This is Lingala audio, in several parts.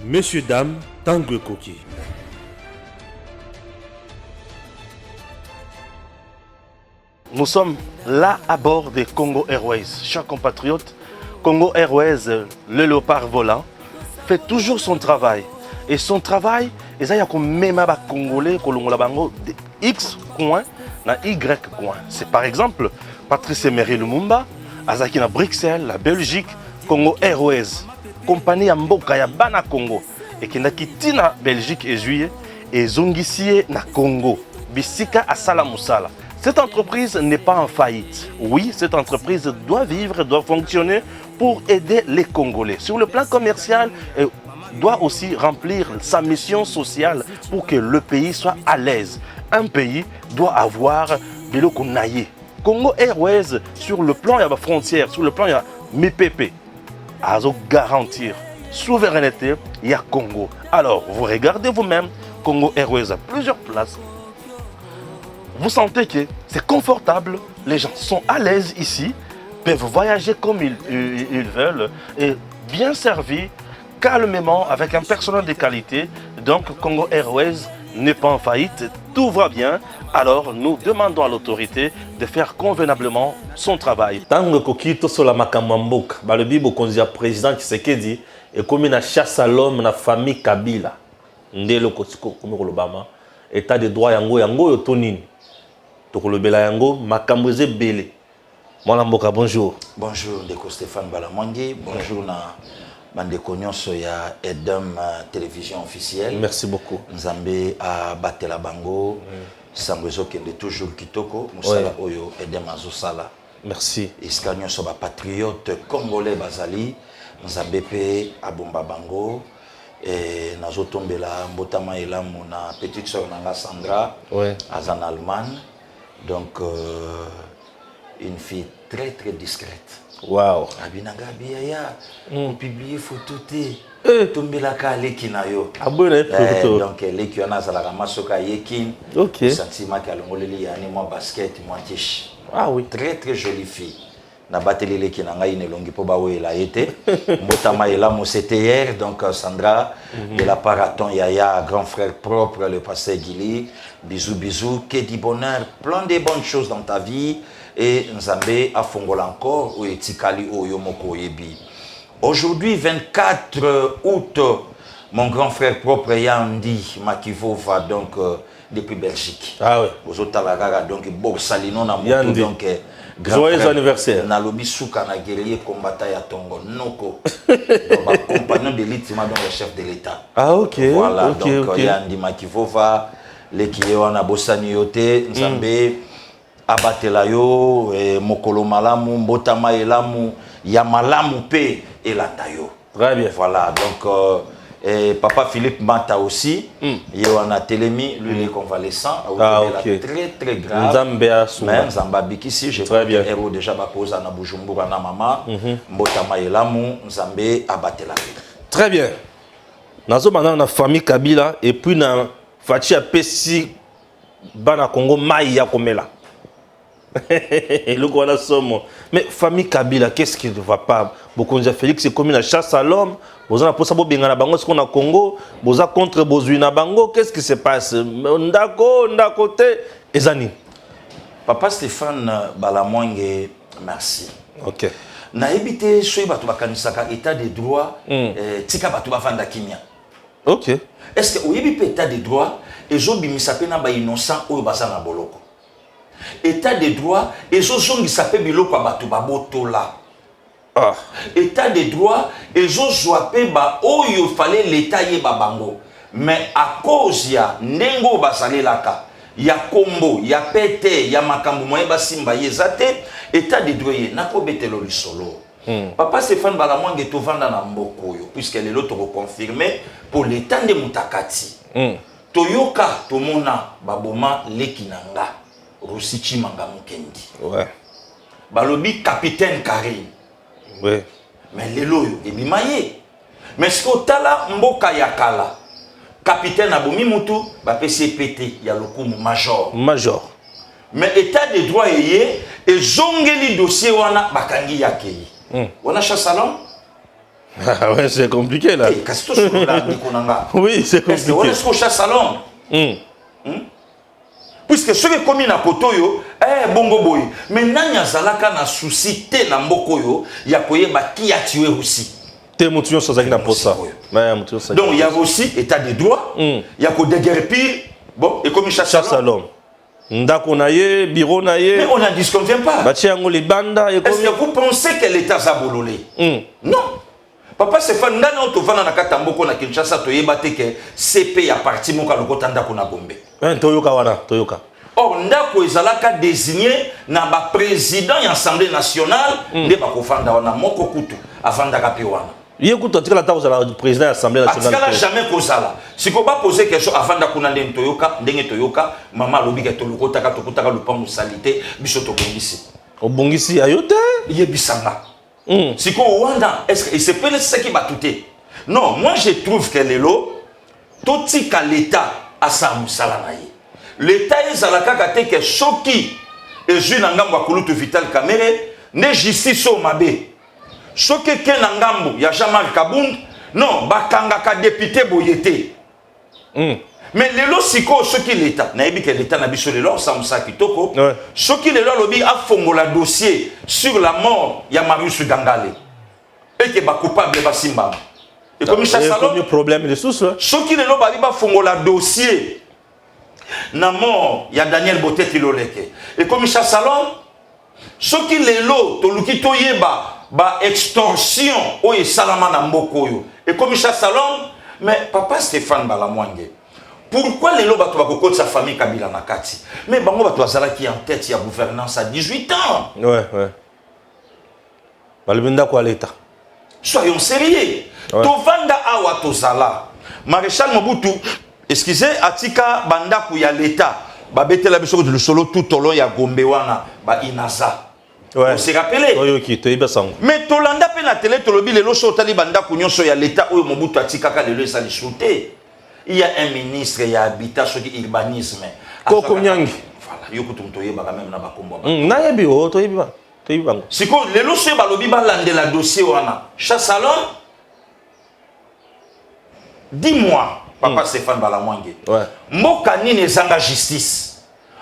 Messieurs, dames, Tanguy Koki. Nous sommes là à bord de Congo Airways. Chers compatriotes, Congo Airways, le léopard volant, fait toujours son travail. Et son travail, il y a même des Congolais qui ont X coin na Y coin. C'est par exemple Patrice Emery Lumumba, Azaki na Bruxelles, la Belgique, Congo Airways, compagnie Mboka ya Bana Congo, et qui n'a quitté na Belgique et juillet, et Zongisie na Congo, Bisika à Salamoussala. Cette entreprise n'est pas en faillite. Oui, cette entreprise doit vivre, doit fonctionner pour aider les Congolais. Sur le plan commercial, elle doit aussi remplir sa mission sociale pour que le pays soit à l'aise. Un pays doit avoir de l'eau qu'on aille. Congo Airways, sur le plan, il y a la frontière, sur le plan, il y a MIPP. À garantir souveraineté, il y a Congo. Alors, vous regardez vous-même, Congo Airways a plusieurs places. Vous sentez que c'est confortable, les gens sont à l'aise ici, peuvent voyager comme ils veulent, et bien servis, calmement, avec un personnel de qualité. Donc Congo Airways n'est pas en faillite, tout va bien. Alors nous demandons à l'autorité de faire convenablement son travail. Tanguy Koki tosola makamamboka, balobi bokonzi ya président Tshisekedi et comme na chasse à l'homme na famille Kabila. Ndelo kotiko komi kolobama, état de droit yango yo tonini. Tokolobela yango makambo ezebele. Mwana mboka bonjour. Bonjour Ndeko Stéphane Balamwangi, bonjour na bandeko nyonso ya Edem télévision officielle. Merci beaucoup. Nzambe a batela bango. Sango ezokende toujours kitoko musala oyo Edem azosala. Merci. Iska nyonso ba patriote congolais bazali Nzambe pe abomba bango. Et nazotombela mbotama elamu na petite sœur nanga Sandra en Allemagne. Donc une fille très très discrète. Wow. Abinanga biaya on publie photo tombela ka leki na yo. Abonne photo. Donc leki ona zalaka masoka yekin. OK. Sentiment ka longoleli yani moi basket moi tiche. Ah oui. Très très jolie fille. Na bateli leki na ngai ne longi po ba wela yete. Mbotama ela mo c'était hier donc Sandra de la paraton Yaya grand frère propre le pasteur Guili. Bisous bisous, que du bonheur, plein de bonnes choses dans ta vie et Nzambe a fongola encore ou etikali oyo moko yebi. Aujourd'hui 24 août mon grand frère propre Yandi Makivova donc depuis Belgique. Ah oui. Aux Otalagara donc Borsalino na moto donc joyeux anniversaire. Na lobi souka na guerrier combattant ya Tongo Noko. Donc compagnon de l'élite donc le chef de l'État. Ah OK. Voilà OK, donc OK. Yandi Makivova leki wana bosani yote Nzambe abatela yo mokolo malamu mbotama elamu ya malamu pe elanda yo. Très bien. Voilà donc papa Philippe Mata aussi wana Télémi lui est convalescent OK. très très grave. Nzambe asuma. Même Nzamba bikisi j'ai très bien héros déjà bakoza na Bujumbura na mama mbotama elamu Nzambe abatela yo. Très bien. Nazo maintenant na famille Kabila et puis na Fachi a pesi bana Congo mai ya komela. Le Rwanda somme. Mais famille Kabila, qu'est-ce qui ne va pas? Bokonja Félix c'est comme une chasse à l'homme. Boza pour ça bo benga na bango ce qu'on a Congo, boza contre bozui na bango, qu'est-ce qui se passe? Ndako te ezani. Papa Stéphane Balamwange, merci. OK. Na ebité soy bato bakanisaka état de droit tika bato bavanda kimia. OK. Est-ce que oyebi pe état de droit ezobimisa pe na ba innocent oyo baza na boloko. État de droit ezozongisa pe biloko ya bato babotola. Ah. État de droit ezozwa pe ba oyo fallait l'état yeba bango. Mais à cause ya ndengo basalelaka ya kombo ya pete ya makambo moye basimba yezate état de droit ye nakobetelo lisolo. Papa Stéphane Balamwange tovanda na mboko yo puisque lelo to confirmer pour l'état de mutakati. Toyoka tomona baboma lekinanga Rusichi Manga Mukendi. Ouais. Balobi capitaine Karim. Ouais. Mais lelo yo ebimaye. Mais ce que tala mboka yakala capitaine abomi mutu ba PCPT ya lokumu major. Mais état de droit et zongeli dossier wana bakangi yakei. Wana chasalon Ah ouais, c'est compliqué là. Kasi to sur la Nikonanga. Oui, c'est Est-ce que on compliqué. est au chasse à l'homme? Puisque ceux qui commis na kotoyo, bongo boy. Mais nanya zalaka na souci te na mboko yo, ya koyeba qui a tué aussi. T'es moutillon sans agina pour ça. Donc il y a aussi état de droit, il y a que déguerpir, bon, et comme chasse à l'homme. Ndako na ye, bureau na ye. Mais on n'en disconvient pas. Batiango les bandas et est-ce que vous pensez que l'État zabololé? Non. Papa Stéphane, ngana otovana na katamboko na Kinshasa toyeba te que CP a parti moka lokota ndako na Gombe. Toyoka wana, toyoka. Or ndako ezalaka désigné na ba président ya Assemblée nationale nde bakofanda wana moko kutu afandaka pe wana. Il écoute, tu as la table du président de l'Assemblée nationale. Tu n'as jamais posé ça. Si tu vas poser quelque chose avant de Toyoka, maman lobi que Toloko taka tokutaka le pan salité, bisoto bongisi. Au bongisi ayote? Il est bisanga. Si tu Rwanda, est-ce que c'est pas ce qui va tout? Non, moi je trouve que l'élo, tout si que l'État a sa musala naïe. L'État est à la kakate que choki et je n'engamba kulutu vital caméré ne justice au mabé. Choke ken ngambo ya Jean-Marc Kabound non bakanga ka député boyete. Mais lelo siko choki l'état na yebi que l'état na biso lelo samusa kitoko choki lelo lobi a fongola dossier sur la mort ya Marius Gangale et que ba coupable ba simba et comme ça salon le problème de sous choki lelo ba ba fongola dossier na mort ya Daniel Boteti Loleke et comme ça salon choki lelo toluki toyeba ba extorsion o e salama na mboko yo et comme ça salon mais papa Stéphane Balamwange pourquoi les loba to bakoko de sa famille Kabila na kati mais bango ba to azala qui en tête ya gouvernance à 18 ans ouais balibinda kwa l'état soyons sérieux to vanda awa to zala maréchal Mobutu excusez atika banda ku ya l'état ba betela biso de solo tout au long ya Gombe wana ba inaza. Ouais. On s'est rappelé. Mais Tolanda pe na télé tolobi lelo so tali banda kunyoso ya l'état oyo Mobutu atikaka lelo ça les shooter. Il y a un ministre ya habitat sur urbanisme. Koko Nyangi. Voilà, yo kutumto yeba quand même na bakombo. Na yebi o to yebi ba. To yebi bango. Siko lelo so ba lobi ba landela dossier wana. Chassalon. Dis-moi, papa Stéphane Balamwange. Ouais. Mboka nini ezanga justice.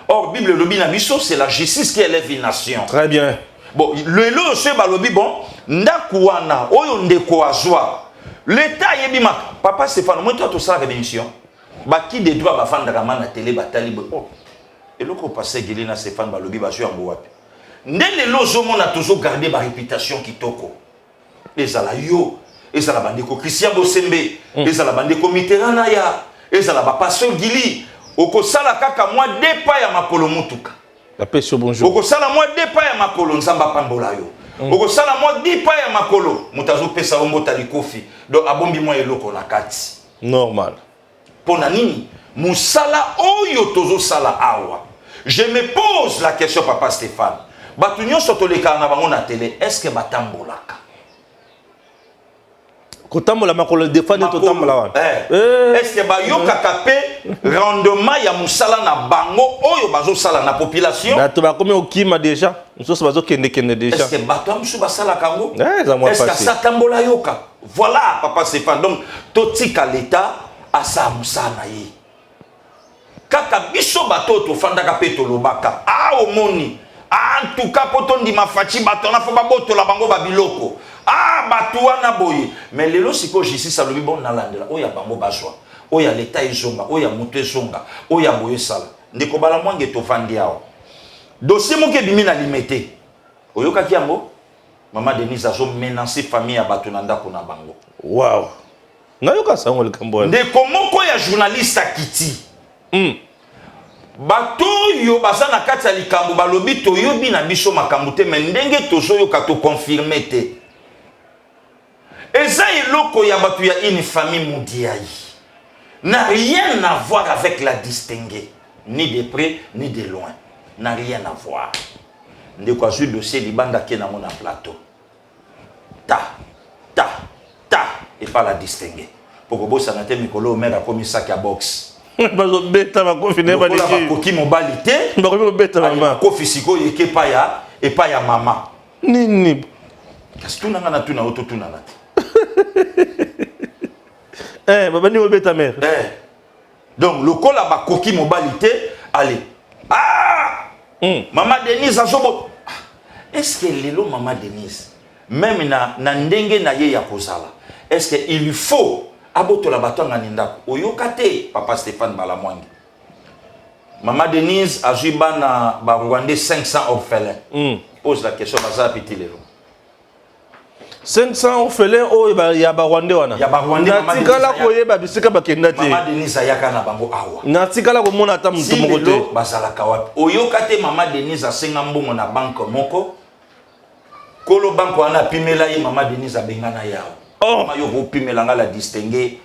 Or, Bible lobi na biso, c'est la justice qui élève une nation. Très bien. Bon, le lo se balobi bon, ndakuana, oyo ndeko azwa. L'État yebima, papa Stéphane, moi toi tout ça la rémission. Ba qui des droits ba fanda kama na télé ba talibo. Oh. Et loko passé Gelina Stéphane balobi ba jwa mbowapi. Ndele lo zo mona toujours garder ba réputation kitoko. Ezala yo, ezala bandeko Christian Bosembe, ezala bandeko Mitterrand ya, ezala ba pasteur Gili. Oko sala kaka moi depa ya makolo mutuka. La paix sur bonjour. Oko sala moi depa ya makolo nzamba pambola yo. Oko sala moi depa ya makolo mutazo pesa ombo talikofi. Donc abombi moi eloko na kati. Normal. Pona nini musala oyo tozo sala awa. Je me pose la question papa Stéphane. Batu nyonso toleka na bango na télé, est-ce que batambolaka? Kotambola makolo défendre totambola wana. Est-ce que ba yoka kapé rendement ya musala na bango oyo bazo sala na population? Na to ba komi okima déjà. Nous bazo kende déjà. Est-ce que bato amsu basala kango? Est-ce que ça tambola yoka? Voilà papa Stéphane. Donc totika l'état a sa musala yi. Kaka biso bato to fandaka pe to lobaka. Ah omoni. En tout cas poto ndima fachi bato na fo baboto la bango babiloko. Ah, batouana boye. Mais les lorsiko justice alobi bon nalandela. Oya bango baswa. Oya l'état ezonga. Oya mutu ezonga. Oya boye sala. Ndeko Balamwange to fandi yao. Dossier moke bimi na limité. Oyoka kiambo. Maman Denise azo menacer famille ya bato na ndako na bango. Wow. Nayoka sango le kambo. Ndeko moko ya journaliste akiti. Bato yo baza na kati ya likambo balobi to yobi na biso makambo te mais ndenge tozo yoka to confirmer te. Eza eloko ya batu ya une famille mondiale n'a rien à voir avec la distinguer, ni de près ni de loin, n'a rien à voir. Ndeko azu dossier libanda ke na mona plateau. Ta et pas la distinguer. Pour que bossa na te mikolo omer a komi sac à boxe. Bazo beta ba confiner ba leki. Ba koki mobilité. Ba koki beta mama. Ko fisiko yeke pa ya et pas ya mama. Nini. Kasi tuna ngana tuna auto tuna nati. Baba ni obeta mère. Donc le col a coquille mobilité, allez. Ah! Maman Denise a zobo. Est-ce que lelo Maman Denise même na ndenge na ye ya kozala. Est-ce que il faut aboto la bato ngandako. Oyokate papa Stéphane Balamwangi. Maman Denise a joué na ba Rwandais 500 orphelins. Pose la question baza petit lelo. 500 orphelins oh ya ba Rwandais wana. Ya ba Rwandais na tikala koyeba bisika bakenda te. Maman Denise ayaka na bango awa. Na tikala ko mona ta mutu moko te. Bazala kawapi. Oyokate Maman Denise a senga mbongo na banque moko. Kolo banque wana pimela ye Maman Denise a bengana yao. Mama yo ko pimela nga la distinguer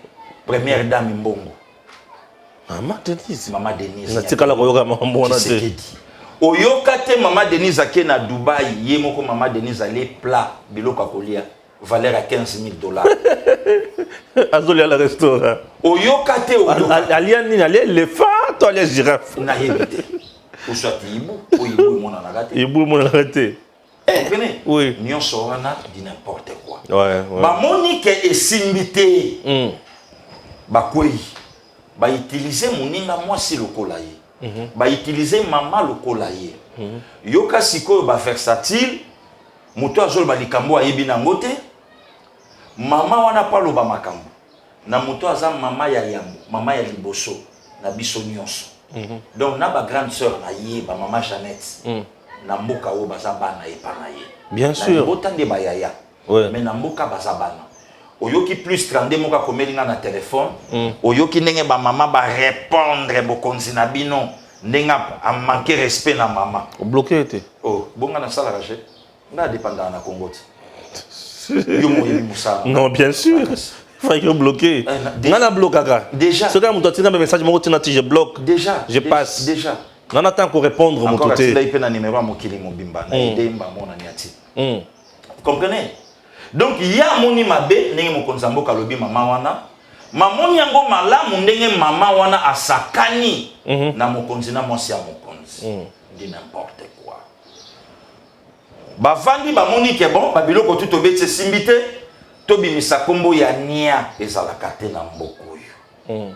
première dame mbongo. Maman Denise. Maman Denise. Na tikala koyoka mambo wana te. Oyokate Maman Denise ake na Dubai, ye moko Maman Denise ale plat biloko kolia valeur à $15,000. Azoli à la restaurant. Oyokate alia nini alia éléphant to alia girafe. Na yebite. Ou soit ibu, ou ibu mona na gate. Ibu mona na gate. Comprenez? Oui. Nyon sorana di n'importe quoi. Ouais. Ba monique est simbité. Ba kwei. Ba utiliser moninga mwasi lokola ye. Ba utiliser mama lokola ye. Yoka sikoyo ba versatile. Moto azol ba likambo ayebi nango te. Mama wana pa loba makambo. Na moto aza mama ya yambo, mama ya liboso na biso nyonso. Donc na ba grande sœur na ye ba mama Jeannette. Na mboka o baza bana epana ye. Bien sûr. Botande ba yaya. Ouais. Mais na mboka baza bana. Oyoki plus 32 moka komelinga na téléphone. Oyoki ndenge ba mama ba répondre bokonzi na bino. Ndenga a manquer respect na mama. Bloqué était. Oh, bonga na sala raché. Nga dépendant na Congo. Yo mo yebi musala. Non, bien sûr. Faut que bloquer. Nana bloquaka. Déjà. Ce gars m'ont tiré un message, moi je bloque. Déjà. Je passe. Déjà. Non attends qu'on répondre mon côté. côté. Là il peut na numéro à mokili mobimba na idemba mona niati. Comprenez? Donc il y a moni mabe ndenge mokonza mboka lobi mama wana. Mamoni yango malamu ndenge mama wana asakani na mokonzi na mwasi ya mokonzi. Dit n'importe quoi. Bavandi bamoni ke bon babiloko tout obetse simbite to bimisa kombo ya nia ezalaka te na mboko oyo.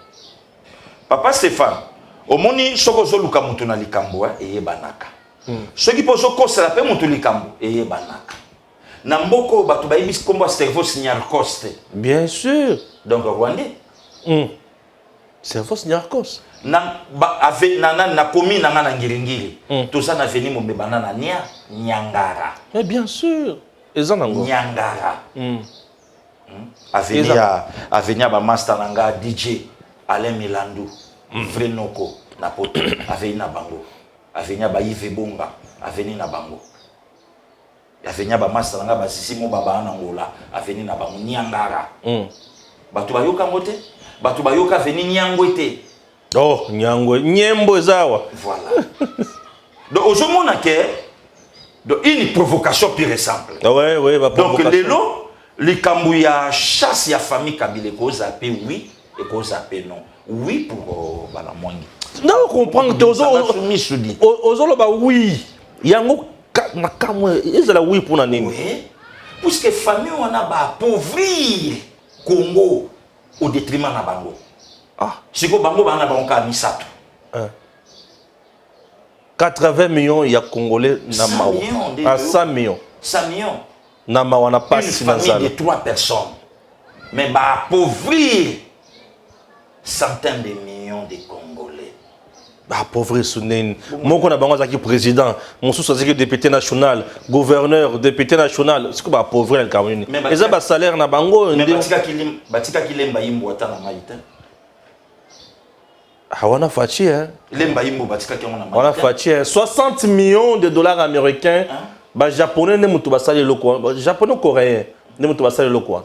Papa Stéphane, omoni soko zoluka mutu na likambo eyebanaka. Soki pozo kosela pe mutu likambo eyebanaka. Na mboko bato bayebisi kombo ya cerveau Nyarkos te. Bien sûr. Donc Rwandais. Cerveau Nyarkos. Na komi na ngana ngiringiri. Toza na veni momebana na nia Nyangara. Mais bien sûr. Ezanango. Nyangara. Avenia ba master nanga DJ Alain Milandu. Frenoko na poto. Avenia bango. Avenia ba Yves Bonga. Avenia na bango. Avenia ba master nanga ba Sisimo baba na ngola. Avenia na bango Nyangara. Batu bayoka ngote. Batu bayoka veni Nyangwete. Oh, Nyangwe, Nyembo Zawa. Voilà. Donc, aujourd'hui, on a une provocation pure et simple. Ouais, va donc, les Kambouya chasse la famille Kabyle, cause appé oui et cause appé non. Oui pour Balamwangi. Non, on comprend que Ozolo ba oui. Yango na kamwe, ils la oui pour nani. Oui. Parce que famille on a ba appauvrir Congo au détriment na bango. Si vous avez un 80 millions il y a Congolais à 100 millions. 100 millions. Nama on a pas une famille de 3 personnes. Mais appauvrir centaines de millions de Congolais. Appauvrir Sounen. Moi qu'on a besoin de président, mon sous-secrétaire député national, gouverneur, député national, c'est quoi appauvrir le Cameroun. Et ça salaire na bango. Mais batika kilemba imbo atana maïta. On a fatigué, hein. On a fatigué. 60 millions de dollars américains. Bah, japonais, ne moutou basale le quoi. Japonais, coréen, ne moutou basale le quoi.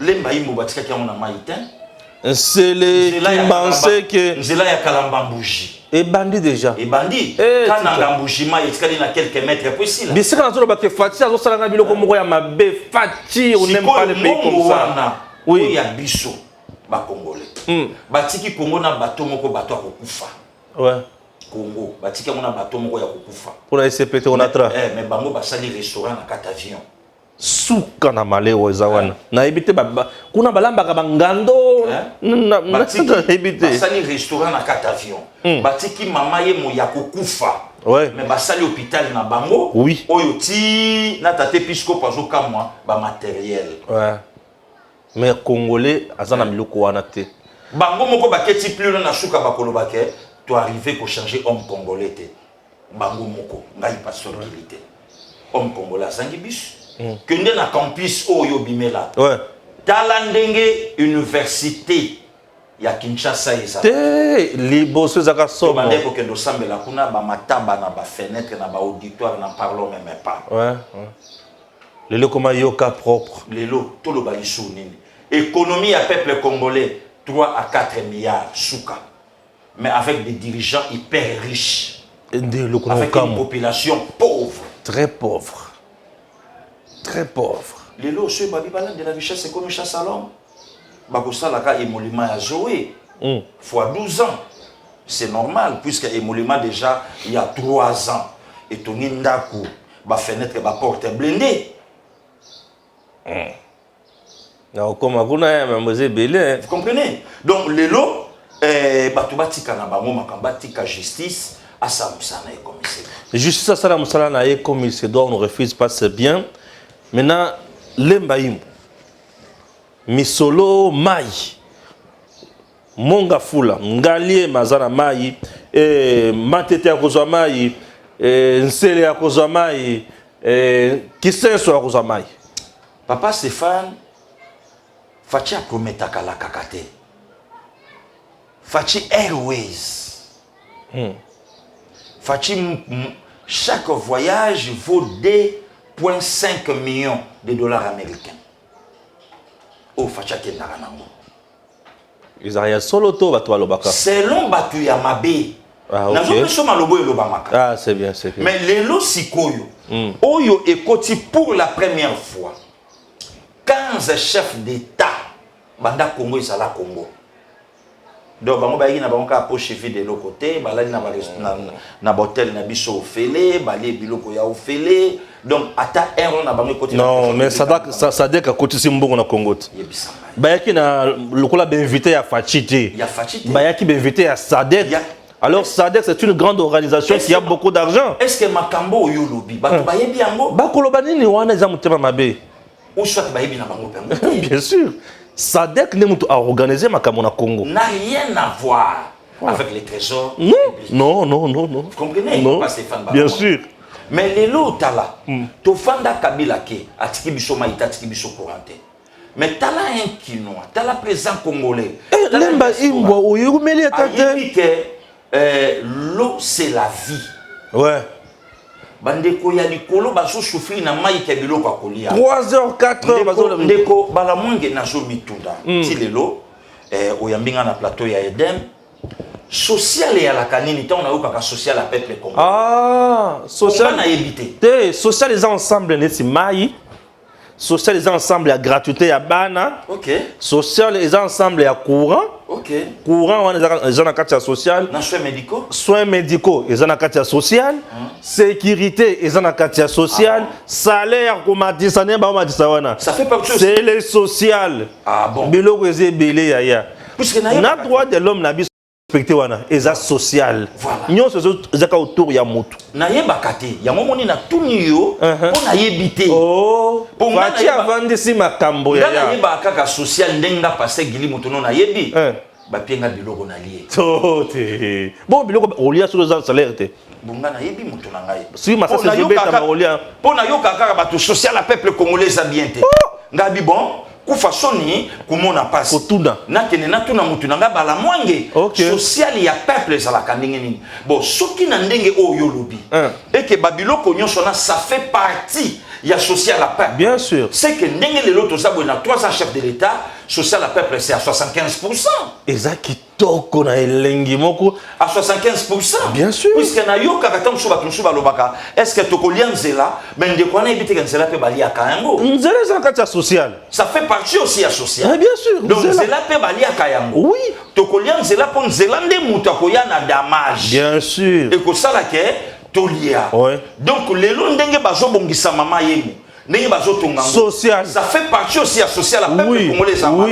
C'est les qui pensaient que. Nzela ya kalambambouji. Et bandit déjà. Et bandit. Quand nangambouji ma yeskali na quelques mètres possible. Mais c'est quand on a fait fatigué, on s'est rendu compte que ma bé fatigué, on n'aime pas les pays comme ça. Oui. Il y a biso. Congolais. Batiki Congo na bato moko bato akokufa. Ouais. Congo, batiki mona bato moko ya kokufa. Pour la SCPT on a tra. Mais bango basali restaurant na 4 avions. suka na maleo ezawana na ebite kuna balamba ka bangando na ebite basali restaurant na carte avion batiki mama ye mo ya kokufa mais basali hôpital na bango oyo ti na tate piscope azoka moi ba matériel mais congolais azana miloko wana te bango moko baketi plus na suka bakoloba ke to arriver ko changer homme congolais te bango moko ngai pasteur milité homme congolais azangi biso que nous na campus oyo bimela tala ndenge université ya Kinshasa eza te liboso zaka somo bande ko kendo sambela kuna ba mataba na ba fenêtre na ba auditoire na parlons même pas lelo koma yoka propre lelo tolo ba lisu nini économie ya peuple congolais 3 à 4 milliards souka mais avec des dirigeants hyper riches avec une population pauvre très pauvre. Très pauvre. Les lots, ceux de la richesse, c'est comme une chasse à l'homme. Bakosalaka émolument à Zoé, fois 12 ans. C'est normal, puisque émolument déjà, il y a 3 ans. Et ton indaku, ba fenêtre, ba porte blindée. Vous comprenez? Donc, les lots, batubatika na bango makambatika justice, à sa moussana et commissaire. Justice à sa moussana et commissaire, on ne refuse pas, c'est bien. Maintenant, l'embaïm, misolo mai, monga fula, ngalie mazana mai, matete ya kozwa mai, nsele ya kozwa mai, kisenso ya kozwa mai. Papa Stéphane, fachi aprometaka la kakate. Fachi Airways. Fachi chaque voyage vaut 2,5 millions de dollars américains. Oh, Fachake Naranango. Ils ont solo to batu alobaka. Selon batu ya mabe. Ah, ok. Ah, c'est bien, c'est bien. Mais les lots sikoyo, oyo ekoti pour la première fois, 15 chefs d'État, banda Congo et Sala Congo. Donc, bango ba na bango ka poche vide de l'autre côté, balali na hotel na biso ofele, bali biloko ya ofele. Donc ata erreur na bango côté. Non, mais ça dès que côté simbongo na Congo. Bayaki na lokola ba invité ya Fachiti. Ya Fachiti. Bayaki ba invité ya Sadek. Alors Sadek c'est une grande organisation qui a beaucoup d'argent. Est-ce que makambo yo lobi bato bayebi yango? Ba koloba nini wana za mutema mabe? Ou soit bayebi na bango pengo. Bien sûr. Sadek ne mutu a organisé makambo na Congo. N'a rien à voir avec les trésors. Non. Vous comprenez? Non. Bien sûr. Mais les lots tala, to fanda kabila ke atiki biso maïta atiki biso couranté. Mais tala un kinois, tala président congolais. Lemba imbo oyumeli tate. L'eau c'est la vie. Ouais. Bandeko ya likolo baso souffrir na mai ke biloko akolia. 3h 4h bazo ndeko bala mwenge na zo mitunda. Ti lelo oyambinga na plateau ya Edem. Social et à la canine, on a eu pas social à peuple congolais. Ah, social. On a évité. Social les ensembles n'est maï. Social les ensembles à gratuité à bana. Ok. Social les ensembles à courant. Ok. Courant on les en a social. Dans soins médicaux. Soins médicaux les en a social. Sécurité les en a social. Salaire comme a dit ça n'est pas wana. Ça fait partie. C'est les social. Ah bon. Biloko ezé belé yaya. Puisque na droit de l'homme na respecté wana eza social. Nyo zaka autour ya mutu. Na yebaka te, ya momoni na tuni yo, on a yebité. Oh, fati avandi si makambo ya. Na yebaka ka social ndenga passé gili mutu no na yebi. Ba pienga biloko na lié. Tote. Bon biloko olia sur les salaires te. Bonga na yebi mutu na ngai. Si masa se zobeta ma olia. Pona yo kaka ba to social a peuple congolais za bien te. Ngabi bon. Kufasoni kumona pasi kotuna nakene natuna mutu nanga bala mwange social ya peuple za la kandenge nini bon soki na ndenge oyo lobi et que babiloko nyonso na ça fait partie ya social à peuple. Bien sûr. C'est que ndenge le loto zabwe na 300 chefs de l'état social à peuple c'est à 75%. Ezaki toko na elengi moko à 75%. Bien sûr. Puisque na yo kaka musuba tusuba lobaka est-ce que tokolia nzela ben de kwana ebite nzela pe balia kayango. Nzela za kati social. Ça fait partie aussi à social. Bien sûr. Donc nzela pe balia kayango. Oui. Tokolia nzela po nzela nde mutu akoya na damage. Bien sûr. Et ko sala ke tolia. Ouais. Donc lelo ndenge bazo bongisa mama yemu. ndenge bazotonga social. Ça fait partie aussi à social, la peuple Oui, congolais ça oui.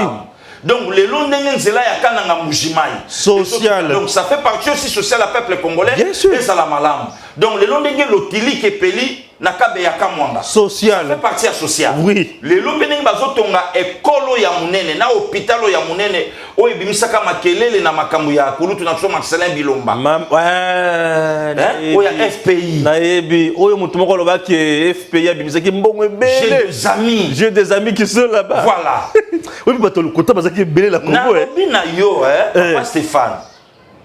Donc les longs ndenge nzela ya kananga mujimai. Social. Donc ça fait partie aussi social, la peuple congolais. Bien sûr. Et ça la malam. Donc les longs ndenge lotili ke peli nakabe ya kamwanga. Social. Ça fait partie à social. Oui. Les longs ndenge bazotonga ekolo ya munene na hôpital ya munene oyo bimisaka makelele na makambo ya kulutu na soma Marcelin Bilomba. Oya FPI. Na yebi oyo mutu moko lobaki FPI bimisaki mbongo ebele. J'ai des amis qui sont là-bas. Voilà. Oui, bato lokuta bazaki ebele la Congo na yo Papa Stéphane.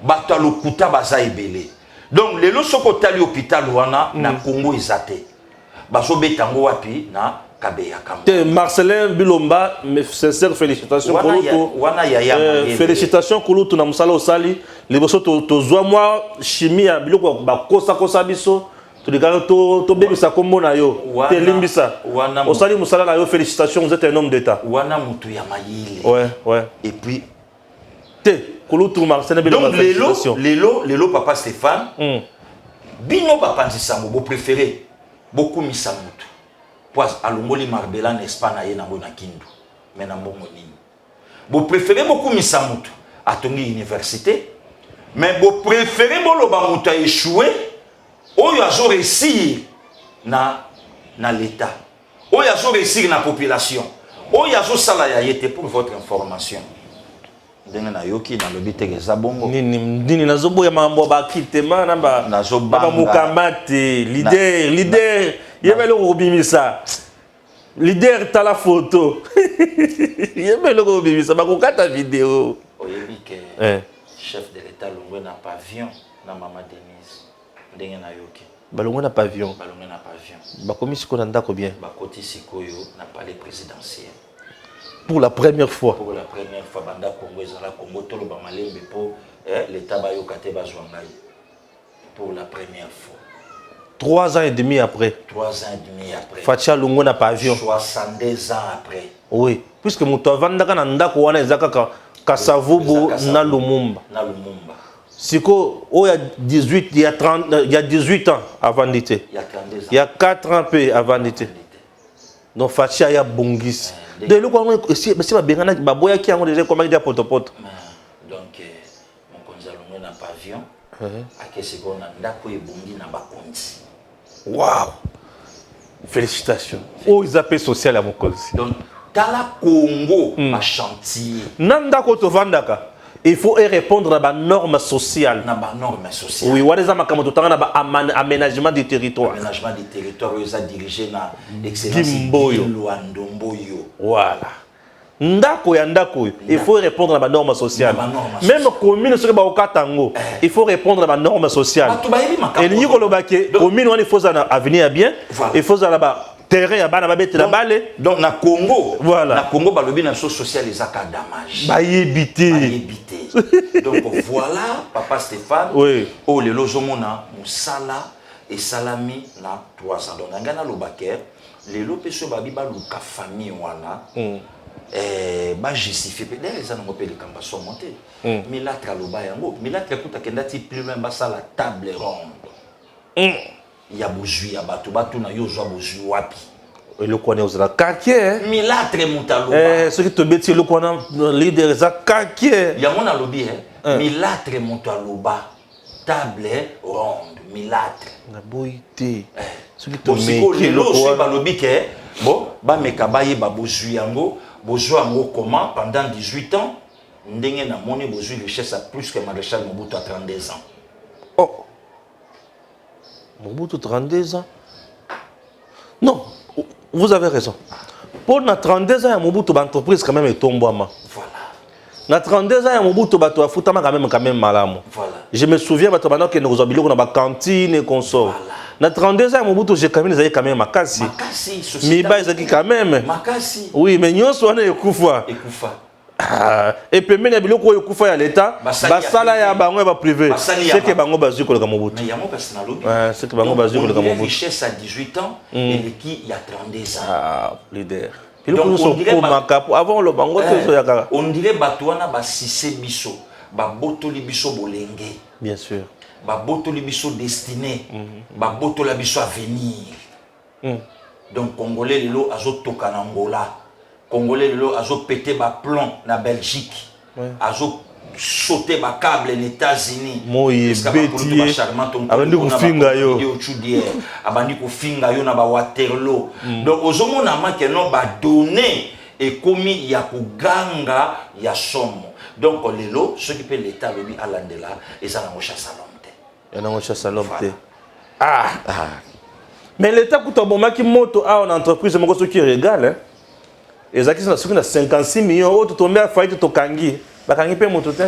Bato lokuta baza ebele. Donc lelo soko tali hôpital wana na Congo ezate. Baso betango wapi na Kabeya Kambo. Marcelin Bilomba, mes sincères félicitations pour nous. Félicitations pour nous na musala osali. Liboso to zwa moi chimie ya biloko ba kosa biso. To dikana to bebisa kombo na yo. Te limbisa. Osali musala na yo, félicitations, vous êtes un homme d'état. Wana mutu ya mayile. Ouais. Et puis Kulutu Marcelin Bilomba. Donc lelo Papa Stéphane. Bino bapanzi sango bo préféré beaucoup misamutu. Pois alongoli Marbella n'est-ce pas na ye nango na Kindu. Mais na mbongo nini. Bo préféré beaucoup misamutu atongi université. Mais bo préféré boloba mutu a échoué. Oyo azo réussir na l'état. Oyo azo réussir na population. Oyo azo sala ya yete pour votre information. Ndenge na yoki na lobite keza bongo. Nini nazoboya mambo bakitema na ba mukamate leader yebelo kobimisa. Leader ta la photo. Yebelo kobimisa bakokata vidéo. Oyebi ke chef de l'état longwe na pavillon na Mama Denise. Ndenge na yoki. Balongwe na pavillon. Bakomi siko ndako bien. Bakoti sikoyo na palais présidentiel. Pour la première fois. Pour la première fois, banda Congo ezala Congo tolo ba malembe po l'état ba yokate ba zwangai. Pour la première fois. 3 ans et demi après. 3 ans et demi après. Fatia Lungo na pavillon. 62 ans après. Oui, puisque muto avandaka na ndako wana ezaka Kasavubu na Lumumba. Na Lumumba. Siko o ya 18 il y a 30 il y a 18 ans avant d'été. Il y a 32 ans. Il y a 4 ans peu avant d'été. Donc Fatia ya bongisi. De lo kwa si ba bengana ba boya ki yango déjà comment dire potopoto. Donc mon konzalongo na pavillon. Akese ko na ndako ebongi na bakonzi. Waouh. Félicitations. Oh, ils appellent social à mon col. Donc Tala Congo a chantier. Nanda koto vandaka. Il faut y répondre à la norme sociale. Oui, on a aménagement du territoire. Aménagement du territoire, ils ont dirigé na excellence Luandomboyo. Voilà. Ndako ya ndako, il faut répondre à la norme sociale. Même commune sur Baokatango, il faut répondre à la norme sociale. Et l'unique commune, il faut avenir bien, il faut là-bas. Terrain ya bana babete la balle. Donc na Congo, voilà. Na Congo balobi na so social les aka damage. Ba yebité. Donc voilà Papa Stéphane. Oui. Oh le lozomona musala et salami na 3 ans. Donc ngana lobaker les lopeso babi ba luka famille wana. Ba justifier peut-être les anongo pe le kamba sont montés. Mais là traloba yango, mais là trakuta kendati plus loin ba la table ronde. Il y a bozui ya bato na yo zwa bozui wapi le connaît aux quartier milatre mutaloba ce qui te bêti le connaît leader za quartier ya mona lobi milatre mutaloba table ronde milatre na boité ce qui te met le ko ba lobi ke bon ba meka baye ba bozui yango bozui yango comment pendant 18 ans ndenge na moni bozui richesse à plus que maréchal Mobutu à 32 ans. Oh Mobutu 32 ans. Non, vous avez raison. Pour na 32 ans, Mobutu l'entreprise quand même est tombée. Voilà. Na 32 ans, Mobutu bato afutama quand même malamu. Voilà. Je me souviens bato bana que nous abiloko na ba cantine et consort. Voilà. Na 32 ans, Mobutu j'ai quand même les quand même makasi. Makasi société. Mais ba ezaki quand même. Makasi. Oui, mais nyonso wana ekufa. Ekufa. Et puis même biloko oyo kufa ya l'état basala ya bango ba privé c'est que bango bazui koleka Mobutu mais yango parce na lobi c'est que bango bazui koleka Mobutu richesse à 18 ans et qui il y a 32 ans leader biloko so komaka avant le bango te so yakaka on dirait batouana ba sisé biso ba botoli biso bolenge bien sûr ba botoli biso destiné ba botola biso avenir Donc Congolais lelo azo toka na Angola. Congolais lelo azo péter ba plomb na Belgique. Azo sauter ba câble aux États-Unis. Moi beti abandi kufinga yo. Abandi kufinga yo na ba Waterloo. Donc ozomona manke no ba donner et commis ya kuganga ya somo. Donc lelo ce qui peut l'état lobi alandela et ça na mocha salomte. Ya na mocha salomte. Ah. Mais l'état kuta bomaki moto a en entreprise moko so qui régale hein. Ezaki na soki na 56 millions auto tomber a faillite to kangi. Bakangi pe moto te.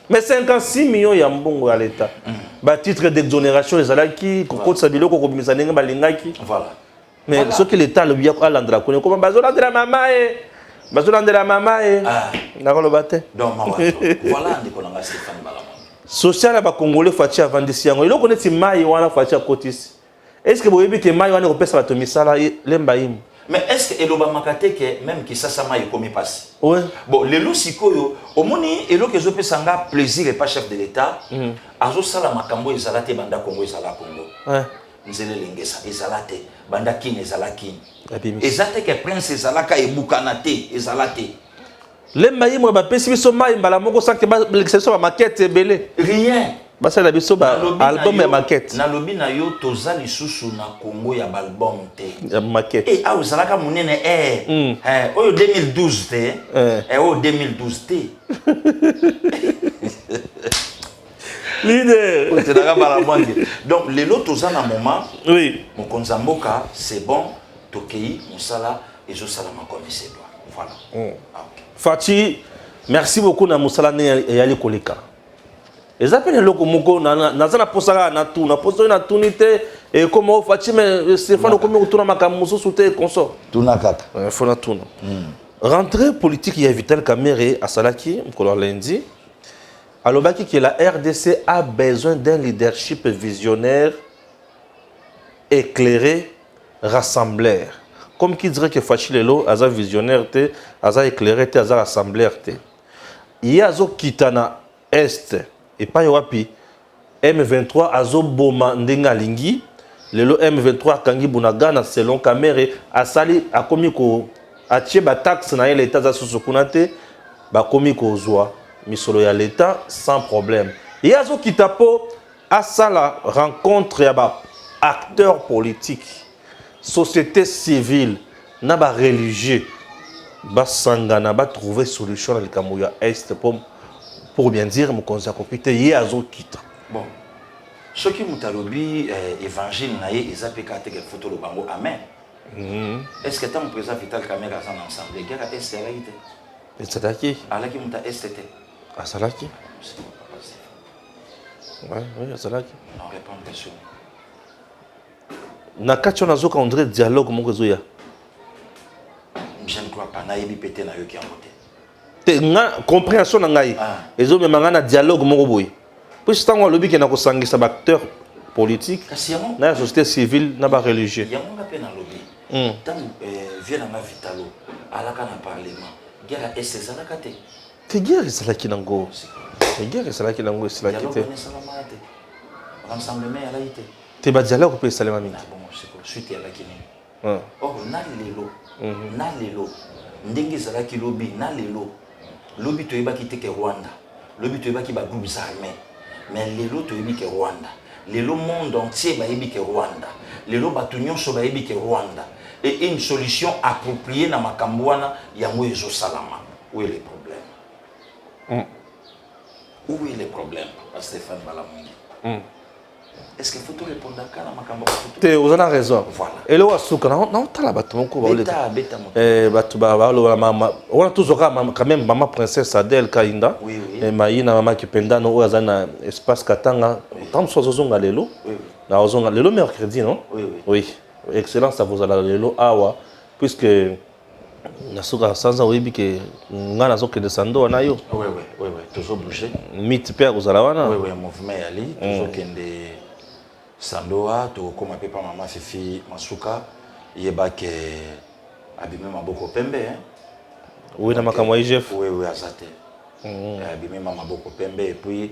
Mais 56 millions ya mbongo à l'état. Ba titre d'exonération ezalaki kokoti sa biloko ko bimisa ndenge balingaki. Voilà. Mais ce que l'état le biya ko alandra ko comment bazolandela mama e. Bazolandela mama e. Na ko lo bate. Donc voilà ndiko na Stéphane Balama. Social ba congolais fati avandisi yango. Iloko neti mai wana fati akotisi. Est-ce que vous voyez que mai wana ko pesa bato misala lemba im? Mais est-ce que Eloba Makate que même qui ça ma est comme passe? Oui. Bon, les loups sikoyo, au moni elo que je peux sanga plaisir et pas chef de l'État. Azo sala makambo ezalate banda Congo ezala Congo. Ouais. Nzele lengesa ezalate banda kin ezalaki. Ezate que prince ezalaka e bukanate ezalate. Lemba im ba pesi biso mai mbala moko sanke ba l'exception ba maquette belé. Rien. Basa la biso ba album ya maquette. Na lobi na yo toza lisusu na Congo ya album te. Ya maquette. Et ah ozalaka munene oyo 2012 te. Oyo 2012 te. Leader. Donc les lots toza na moment. Oui. Mon konzamboka c'est bon tokei musala et zo salama comme c'est doit. Voilà. Fati, merci beaucoup na musala ne yali koleka. Ezapene loko moko na zana posaka na tout na poso na tunité et comment Fati mais Stéphane comme autour makamuso souté consort. Tuna kaka. Faut na tuna. Rentrée politique ya Vital Kamerhe à Salaki, mkolo lundi. Alobaki que la RDC a besoin d'un leadership visionnaire, éclairé, rassembleur. Comme qui dirait que Fachi Lelo, aza visionnaire, aza éclairé, aza rassembleur. Il y a zo kitana est et pas yoapi M23 azo boma ndenga lingi. Lelo M23 kangi bunagana selon Kamerhe asali akomi ko atie ba taxe na l'état za susukunate ba komi ko zwa misolo ya l'état sans problème. Il y a zo kitapo asa la rencontre ya ba acteurs politiques, société civile, na ba religieux, ba sangana ba trouver solution na likambo ya est pour bien dire mon conseil compité yazo kita. Bon. Ce qui mutalobi évangile naie ezapeka te photo le bango amen. Est-ce que tant président Vital Kamerhe en ensemble guerre est c'est réalité? Et c'est qui ala qui muta est à Salaki. Ouais, oui, à Salaki. On répond question. Na kacho na zoka on dirait dialogue mon réseau. Je ne crois pas naïbi pété na yo qui en voté. Te nga compréhension na ngai. Ezo me manga na dialogue mon boy. Puis c'est un lobby qui na ko sangisa ba acteur politique. Na la société civile na ba religieux. Yango nga pe na lobby. Tant vient na Vitalo alaka na parlement. Guerre est ça la kate. Te guerre c'est là qui nango. Te guerre c'est là qui nango c'est là qui te. Rassemblement à la ité. Te ba dialogue pe salema mingi. Bon, c'est quoi suite à la kini. Oh na lelo. Ndenge zala ki lobby na lelo. Lobby to yeba ki te ke Rwanda. Lobby to yeba ki ba groupes armés. Mais lelo to yebi ke Rwanda. Lelo monde entier ba yebi ke Rwanda. Lelo bato nyonso ba yebi ke Rwanda. Et une solution appropriée na makambwana yango ezo salama. Où est le problème? Où est le problème? Stéphane Balamungi. Est-ce qu'il faut te répondre à la makambo? Vous en avez raison. Voilà. Et là, on a la bateau. On a toujours quand même maman princesse Adèle Kainda. Oui. Et Maïna maman qui pendant nous à espace Katanga. Tant soit zozonga lelo. Na zozonga lelo mercredi non? Oui. Excellent ça vous a lelo awa puisque nasuka sanza oyibi ke ngana zo ke descendo na yo. Oui. Toujours bouger. Mythe père vous wana. Oui, mouvement yali toujours kende Sandoa to koma pepa mama Fifi Masuka yeba ke abime maboko pembe hein. Oui na makamwa IGF. Oui azate. Abime maboko pembe et puis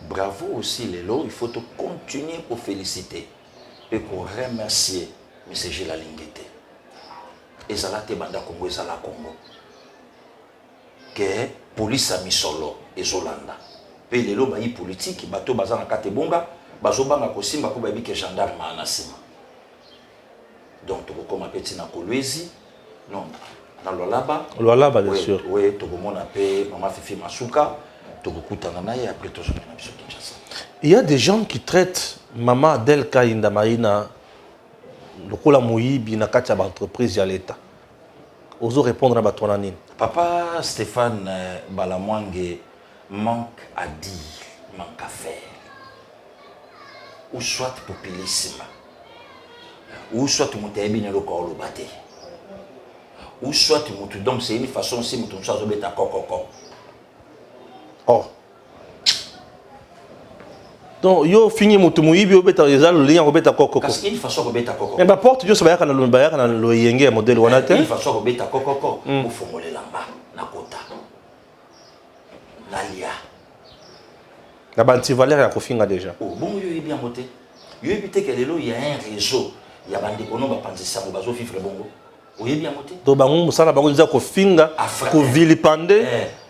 bravo aussi Lelo, il faut te continuer pour féliciter et pour remercier monsieur Gilles Lingete. ezala te banda Congo ezala Congo. Que police a misolo ezolanda. Pe lelo ba yi politique bato bazana kate bonga bazobanga kosimba ko babi ke gendarme anasima. Donc tu comme petit na Kolwezi non dans Lualaba bien sûr. Oui, tu komona pe maman Fifi Masuka tu kokutana na ye après to zona na biso Kinshasa. Il y a des gens qui traitent Maman Adel Kainda Maïna lokola moyibi na kati ya entreprise ya l'État. Ozo répondre à batona nini? Papa Stéphane Balamwange manque à dire, manque à faire. Ou soit populisme, ou soit tu le corps le batté, ou soit tu donc c'est une façon aussi tu changes de ta coco. Oh. Donc yo fini mutu muyibi obeta ezalo lien obeta coco. Parce qu'il façon obeta coco. Mais ba porte yo sabaya kana lo yenge modèle wana te. Il façon obeta coco pour formuler lamba na kota. Nalia. La banti valeur ya kofinga déjà. Oh bon yo bien moté. Yo éviter que lelo il y a un réseau. Il y a bande kono ba panzisa mo bazo fifre bongo. Oye bien moté. Do bango musala bango nza kofinga ko vilipande.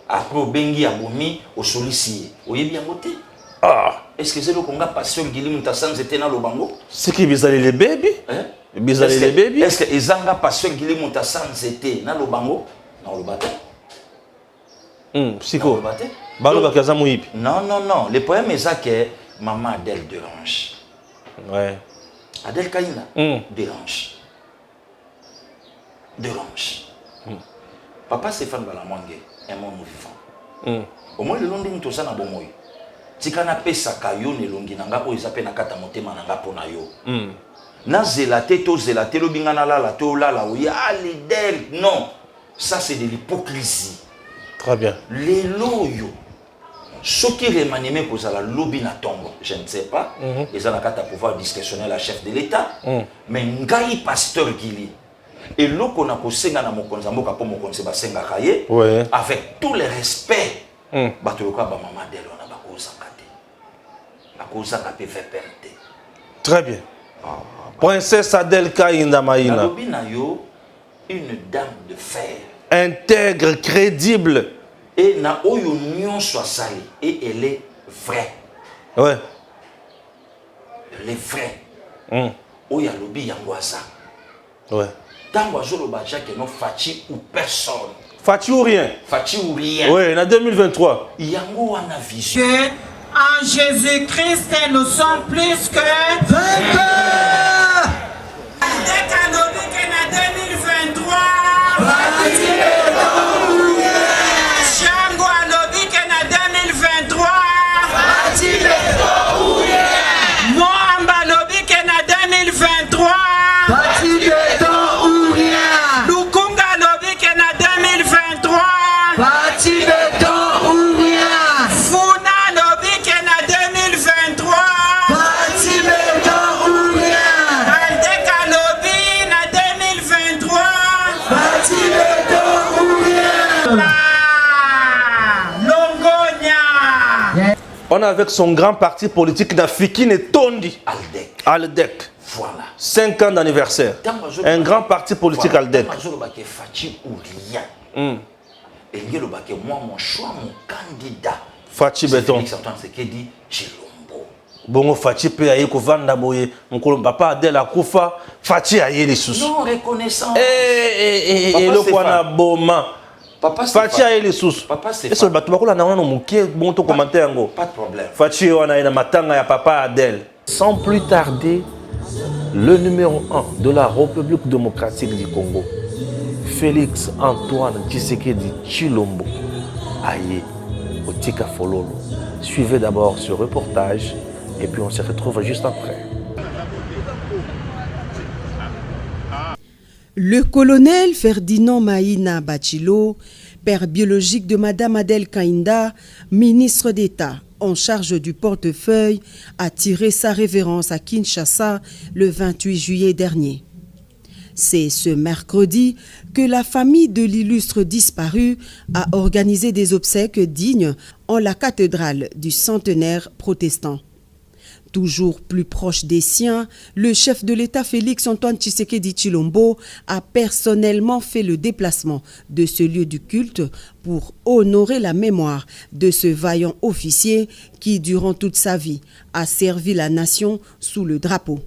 Après bengi abomi au solicier. Oye bien moté. Ah. Est-ce que c'est le Congo pasteur Guili Moutasan c'était dans le bango? C'est qui bizali les baby? Bizali les baby? Est-ce que Ezanga pasteur Guili Moutasan c'était dans le bango? Dans le bâtiment. Psycho. Balo bakaza muyipi. Non. Le problème est ça que maman Adèle dérange. Ouais. Adèle Kaina dérange. Papa Stéphane Balamwange est mon vivant. Au moins le long de nous ça na bomoy. Tikana pesa kayo ne longi nanga o izape na kata motema nanga pona yo. Na zelate to zelate lo bingana la to la ya leader non. Ça c'est de l'hypocrisie. Très bien. Les loyo. Ce qui remanime pour ça la lobby na tombe, je ne sais pas. Ils ont la carte à pouvoir discrétionnel à chef de l'État. Mais ngai pasteur Gili. Et l'eau qu'on a posé na mokonza mboka po mokonze basenga kaye. Avec tout le respect. Batoloka ba maman delo na bakoza kate. Bakoza kape fait perte. Très bien. Princesse Adèle Kainda Maïna. La lobby na yo une dame de fer. Intègre, crédible. Et na oyo nyon soit sali. Et elle est vraie. Ouais. Elle est vraie. Oya lobby yangwaza. Ouais. Tango azolo bacha que non fachi ou personne. Fachi ou rien. Fachi ou rien. Oui, en 2023. Yango wana vision. En Jésus-Christ, nous sommes plus que vainqueurs. Dès qu'à nos vies en 2023. Chango à nos vies en 2023. Moamba nos vies en 2023. Lukunga nos vies en 2023. Funa nos vies en 2023. Aldeka nos vies en 2023. Longonia. On est avec son grand parti politique d'Afikine et Tondi. Aldec. Voilà. 5 ans d'anniversaire. Un grand parti politique Aldec. Fachi ou rien. Et il moi mon choix, mon candidat. Fachi Béton. C'est qui dit Chilombo. Bongo Fachi pe aye ko vanda boye. Mukolo papa Adèle akufa. Fachi aye les sous. Non, reconnaissance. Et le kwana boma. Papa Fachi aye les sous. Papa Stéphane. Est-ce que bato bakola na wana no mukie bon to commenter yango. Pas de problème. Fachi wana ina matanga ya papa Adèle. Sans plus tarder, le numéro 1 de la République démocratique du Congo, Félix Antoine Tshisekedi Tshilombo, aye au Tika Fololo. Suivez d'abord ce reportage et puis on se retrouve juste après. Le colonel Ferdinand Maïna Bachilo, père biologique de Madame Adèle Kainda, ministre d'État en charge du portefeuille, a tiré sa révérence à Kinshasa le 28 juillet dernier. C'est ce mercredi que la famille de l'illustre disparu a organisé des obsèques dignes en la cathédrale du centenaire protestant. Toujours plus proche des siens, le chef de l'État Félix-Antoine Tshisekedi Tshilombo a personnellement fait le déplacement de ce lieu du culte pour honorer la mémoire de ce vaillant officier qui, durant toute sa vie, a servi la nation sous le drapeau.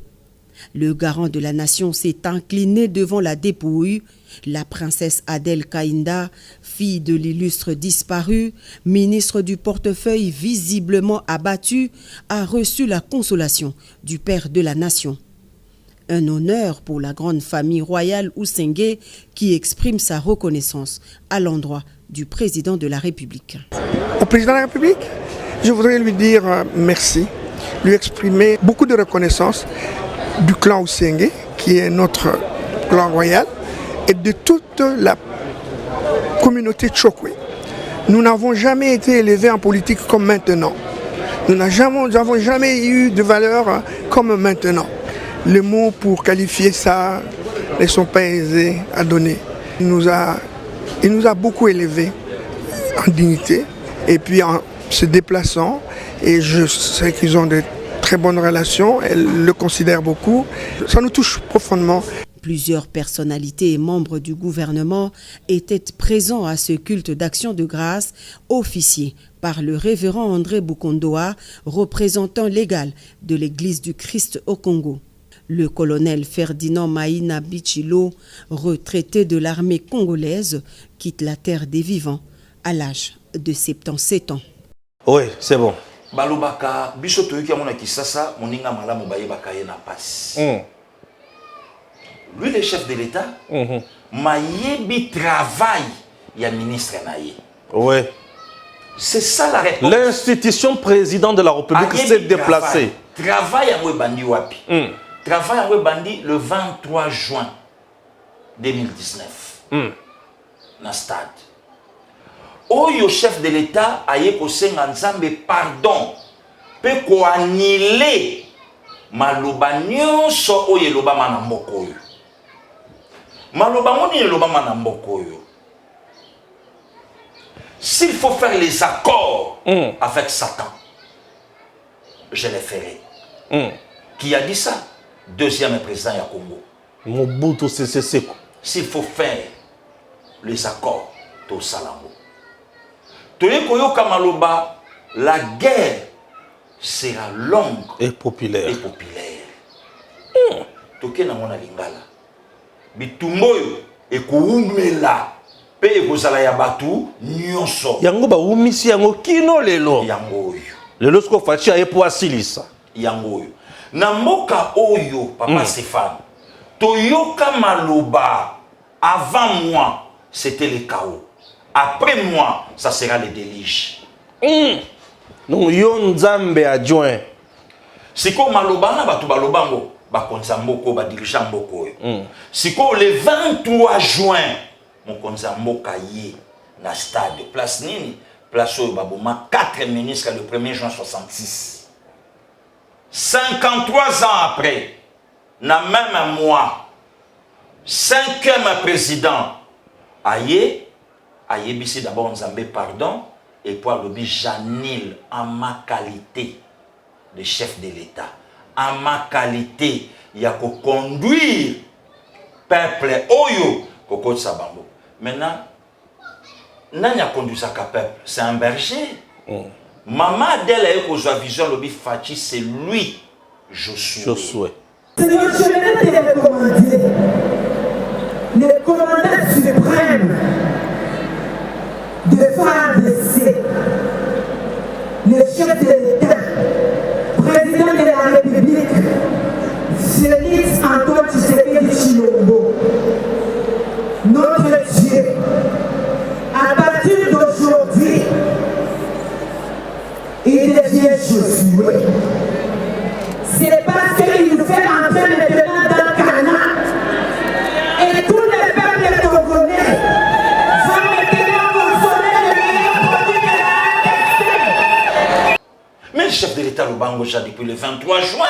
Le garant de la nation s'est incliné devant la dépouille. La princesse Adel Kainda, fille de l'illustre disparu, ministre du portefeuille visiblement abattu, a reçu la consolation du père de la nation. Un honneur pour la grande famille royale Oussengue qui exprime sa reconnaissance à l'endroit du président de la République. Au président de la République, je voudrais lui dire merci, lui exprimer beaucoup de reconnaissance du clan Oussengue, qui est notre clan royal, et de toute la communauté Tchokwe. Nous n'avons jamais été élevés en politique comme maintenant. Nous n'avons jamais eu de valeur comme maintenant. Les mots pour qualifier ça ne sont pas aisés à donner. Il nous a beaucoup élevés en dignité et puis en se déplaçant. Et je sais qu'ils ont de très bonnes relations, elle le considère beaucoup. Ça nous touche profondément. Plusieurs personnalités et membres du gouvernement étaient présents à ce culte d'action de grâce officié par le révérend André Bukondoa, représentant légal de l'Église du Christ au Congo. Le colonel Ferdinand Maïna Bichilo, retraité de l'armée congolaise, quitte la terre des vivants à l'âge de 77 ans. Oui, c'est bon. Balobaka, bisoto yuki amona kisasa, moninga malamu bayebaka ye na passe. Lui, le chef de l'État, mayebi travail, il y a ministre naïe. Oui. C'est ça la réponse. L'institution président de la République s'est déplacée. Travail à Bandi Wapi. Travail à Bandi le 23 juin 2019. Dans le stade. Oyo chef de l'État a yé kosenga nzambe pardon. Pe ko annulé maloba nyonso oyo eloba na mboko oyo. Maloba ngoni eloba na mboko oyo. S'il faut faire les accords avec Satan, je les ferai. Qui a dit ça? Deuxième président ya Congo. Mobutu Sese Seko. S'il faut faire les accords, to salango. Toye koyoka maloba, la guerre sera longue et populaire. Toke na mona lingala. Bitumboyo e koumela pe e kozala ya batu nyonso. Yango ba umisi yango kino lelo. Yango oyo. Lelo sko fachi aye po asilisa. Yango oyo. Na mboka oyo papa Stéphane. Toyoka maloba avant moi c'était le chaos. Après moi, ça sera le déluge. Non, yon nzambe adjoint. Siko maloba na batu balobango, ba konza mboko, ba dirigeant mboko. Siko le 23 juin, mon konza mboka ye na stade place nini, place oyo baboma 4 ministres le 1er juin 66. 53 ans après, na même mois, 5e président aye Ayebisi d'abord Nzambe pardon et pour le Janil en ma qualité de chef de l'État, en ma qualité il y a qu'à conduire peuple oyo Koko Sabango. Maintenant n'a a conduit ça peuple, c'est un berger. Maman Adèle a eu vision le Fachi, c'est lui Josué. Seigneur, je l'ai recommandé le commandant suprême de FARDC, le chef de l'État, président de la République, Félix-Antoine Tshisekedi Tshilombo, notre Dieu, à partir d'aujourd'hui, il devient Josué. C'est parce qu'il nous fait entrer maintenant dans le Canaan et tous les peuples congolais vont maintenant consommer le meilleur produit de la RDC. Mais le chef de l'État Lubango depuis le 23 juin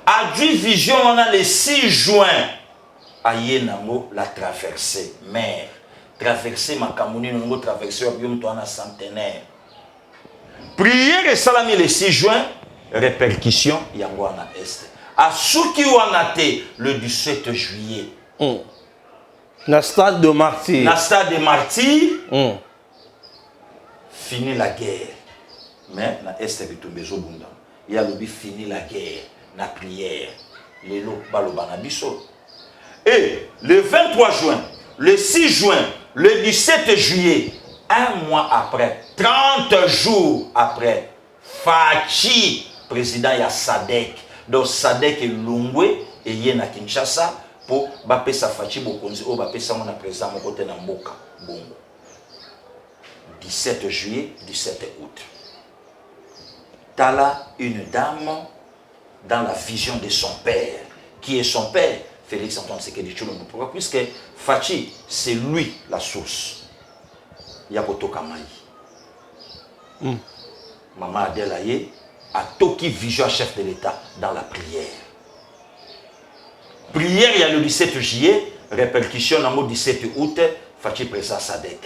a dû vision on a le 6 juin à Yenango la traversée mer traversée Makamuni Nongo traversée Obium Toana centenaire prière et salami le 6 juin répercussion yango wana est asuki wana te le 17 juillet na stade de martyr na stade de martyr fini la guerre mais na est bitumba ezobunda ye alobi fini la guerre na prière lelo baloba na biso et le 23 juin le 6 juin le 17 juillet un mois après 30 jours après Fachi président ya Sadek donc Sadek Lungwe et yena Kinshasa pour bapesa Fachi bokonzi o bapesa mona président moko te na mboka bongo 17 juillet 17 août Tala une dame dans la vision de son père qui est son père Félix Antoine Tshisekedi Tshilombo pourquoi puisque Fachi c'est lui la source ya kotoka mai Maman Adèle Aye a toki vision chef de l'État dans la prière. Prière, il y a le 17 juillet, répercussion le 17 août, Fachi Presa Sadek.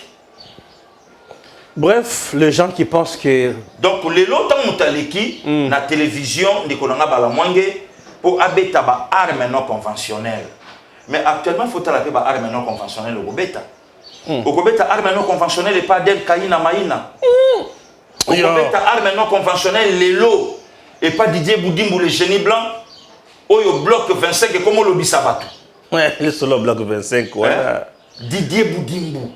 Bref, les gens qui pensent que... Donc, les lots Moutaleki, la télévision, de Kolanga Balamwange, pour abeta ba armes non conventionnelles. Mais actuellement, il faut taper ba armes non conventionnelles au Gobeta. Au Gobeta, armes non conventionnelles et pas d'El Kaina Maïna. On met armes non conventionnelles, les lots, et pas Didier Boudimbo, le génie blanc, au bloc 25, et comme on le dit ça. Ouais, le solo bloc 25, ouais. Didier Boudimbo.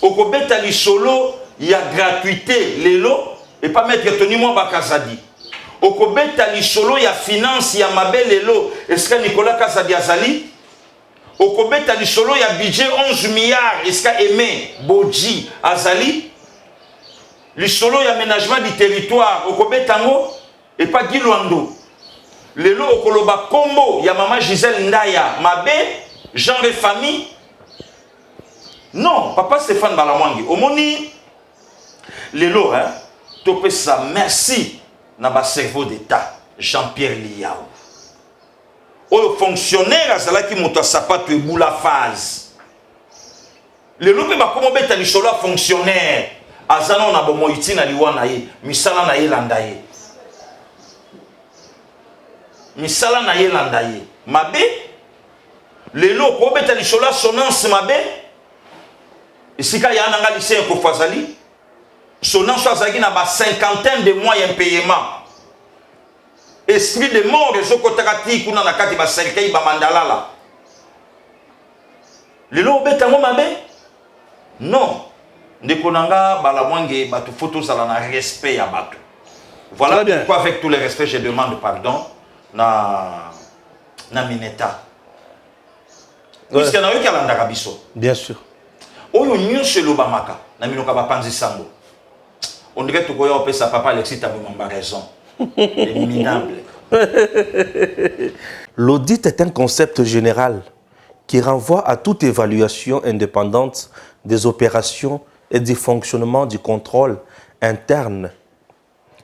Au Kobeta, les solo, il y a gratuité, les lots, et pas mettre Tony Mwamba Kazadi. Au Kobeta, les solo, il y a finance, il y a Mabel, les lots, est-ce que Nicolas Kazadi Azali? Au Kobeta, les solo, il y a budget 11 milliards, est-ce que Aimé, Bodji, Azali? Le solo y aménagement du territoire au Kobetango et pas Giluando. Le lot au Koloba Combo, il y a maman Gisèle Ndaya, Mabé, genre et famille. Non, papa Stéphane Balamwangi. Au moni, le lot, hein, topé ça, merci, n'a pas cerveau d'État, Jean-Pierre Liao. Au fonctionnaire, c'est là qui monte à sa patte et bout la phase. Le lot, il va comment mettre le solo fonctionnaire. Azana na bomo itina liwana ye misala na ye landa ye misala na ye landa ye mabe lelo ko beta li sola sonance mabe isika ya nanga lycée ko fazali sonance azaki na ba cinquantaine de mois impayement esprit de mort ezo kotakati kuna na kati ba cercueil ba mandalala lelo beta ngo mabe non Ndekonanga Balamwange batu photos à la respect à batu. Voilà pourquoi avec tout le respect je demande pardon na Mineta. Puisque na yoki alanda kabiso. Bien sûr. Oyo nyonso lobamaka na minoka ba panzi sango. On dirait to koyo pesa papa Alexis Tabomamba raison. Minable. L'audit est un concept général qui renvoie à toute évaluation indépendante des opérations et du fonctionnement du contrôle interne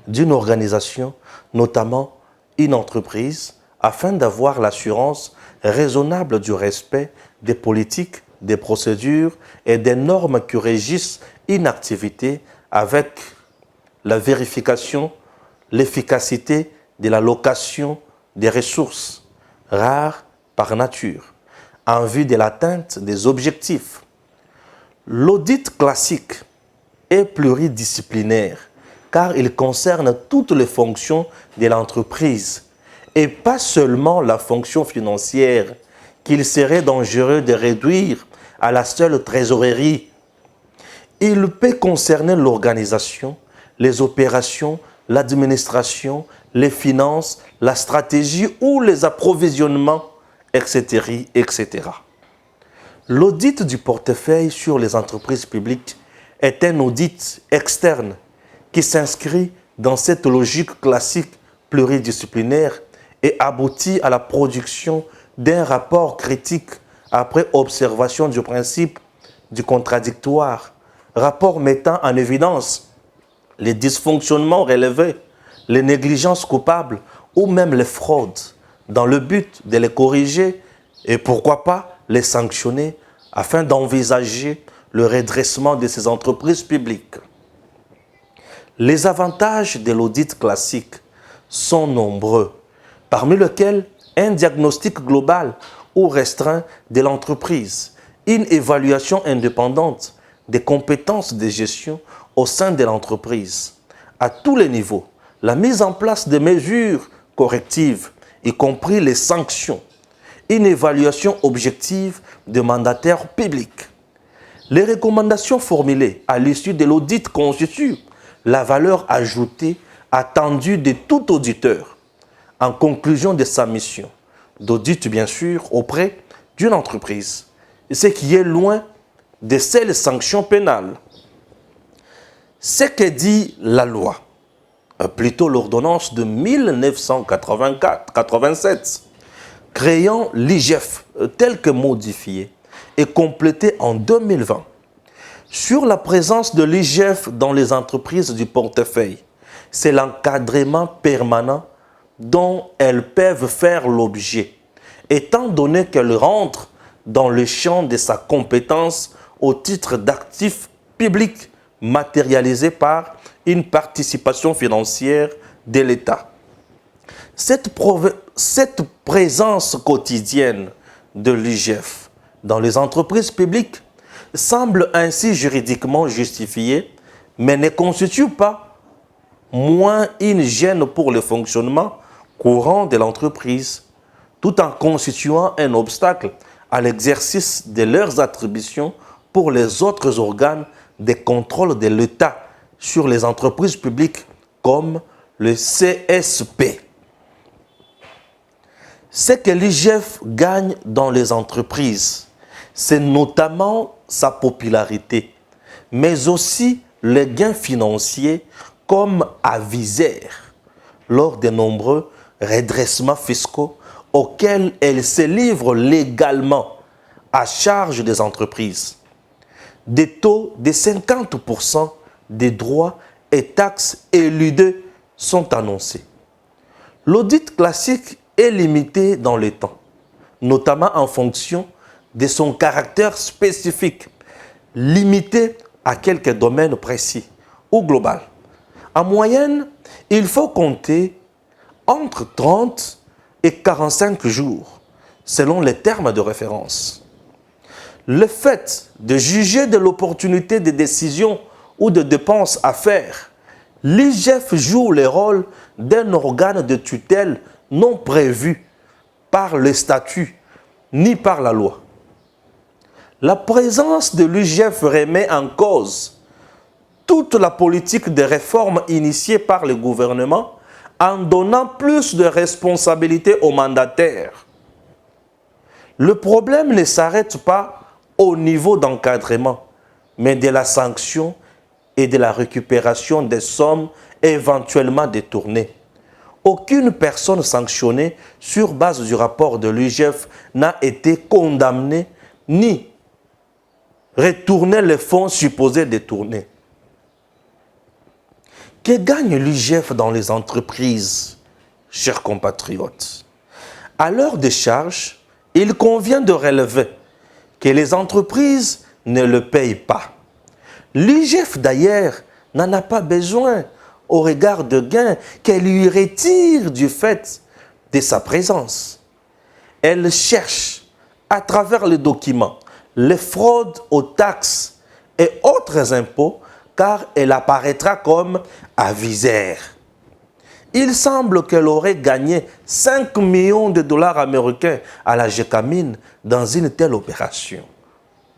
d'une organisation, notamment une entreprise, afin d'avoir l'assurance raisonnable du respect des politiques, des procédures et des normes qui régissent une activité avec la vérification, l'efficacité de l'allocation des ressources rares par nature, en vue de l'atteinte des objectifs. L'audit classique est pluridisciplinaire car il concerne toutes les fonctions de l'entreprise et pas seulement la fonction financière qu'il serait dangereux de réduire à la seule trésorerie. Il peut concerner l'organisation, les opérations, l'administration, les finances, la stratégie ou les approvisionnements, etc., etc. L'audit du portefeuille sur les entreprises publiques est un audit externe qui s'inscrit dans cette logique classique pluridisciplinaire et aboutit à la production d'un rapport critique après observation du principe du contradictoire, rapport mettant en évidence les dysfonctionnements relevés, les négligences coupables ou même les fraudes, dans le but de les corriger et pourquoi pas les sanctionner afin d'envisager le redressement de ces entreprises publiques. Les avantages de l'audit classique sont nombreux, parmi lesquels un diagnostic global ou restreint de l'entreprise, une évaluation indépendante des compétences de gestion au sein de l'entreprise, à tous les niveaux, la mise en place de mesures correctives, y compris les sanctions, une évaluation objective des mandataires publics. Les recommandations formulées à l'issue de l'audit constituent la valeur ajoutée attendue de tout auditeur en conclusion de sa mission d'audit, bien sûr, auprès d'une entreprise, ce qui est loin de ces sanctions pénales. Ce que dit la loi, plutôt l'ordonnance de 1987, créant l'IGF tel que modifié et complété en 2020, sur la présence de l'IGF dans les entreprises du portefeuille, c'est l'encadrement permanent dont elles peuvent faire l'objet, étant donné qu'elles rentrent dans le champ de sa compétence au titre d'actifs publics matérialisés par une participation financière de l'État. Cette présence quotidienne de l'IGF dans les entreprises publiques semble ainsi juridiquement justifiée, mais ne constitue pas moins une gêne pour le fonctionnement courant de l'entreprise, tout en constituant un obstacle à l'exercice de leurs attributions pour les autres organes de contrôle de l'État sur les entreprises publiques comme le CSP. Ce que l'IGF gagne dans les entreprises, c'est notamment sa popularité, mais aussi les gains financiers comme aviseur lors de nombreux redressements fiscaux auxquels elle se livre légalement à charge des entreprises. Des taux de 50% des droits et taxes éludés sont annoncés. L'audit classique est limité dans le temps, notamment en fonction de son caractère spécifique, limité à quelques domaines précis ou global. En moyenne, il faut compter entre 30 et 45 jours, selon les termes de référence. Le fait de juger de l'opportunité des décisions ou de dépenses à faire, l'IGF joue le rôle d'un organe de tutelle non prévu par le statut ni par la loi. La présence de l'IGF remet en cause toute la politique de réforme initiée par le gouvernement en donnant plus de responsabilités aux mandataires. Le problème ne s'arrête pas au niveau d'encadrement, mais de la sanction et de la récupération des sommes éventuellement détournées. Aucune personne sanctionnée sur base du rapport de l'IGF n'a été condamnée ni retourné les fonds supposés détournés. Que gagne l'IGF dans les entreprises, chers compatriotes? À l'heure des charges, il convient de relever que les entreprises ne le payent pas. L'IGF d'ailleurs n'en a pas besoin au regard de gains qu'elle lui retire du fait de sa présence. Elle cherche, à travers les documents, les fraudes aux taxes et autres impôts, car elle apparaîtra comme aviseur. Il semble qu'elle aurait gagné 5 millions de dollars américains à la Gécamine dans une telle opération.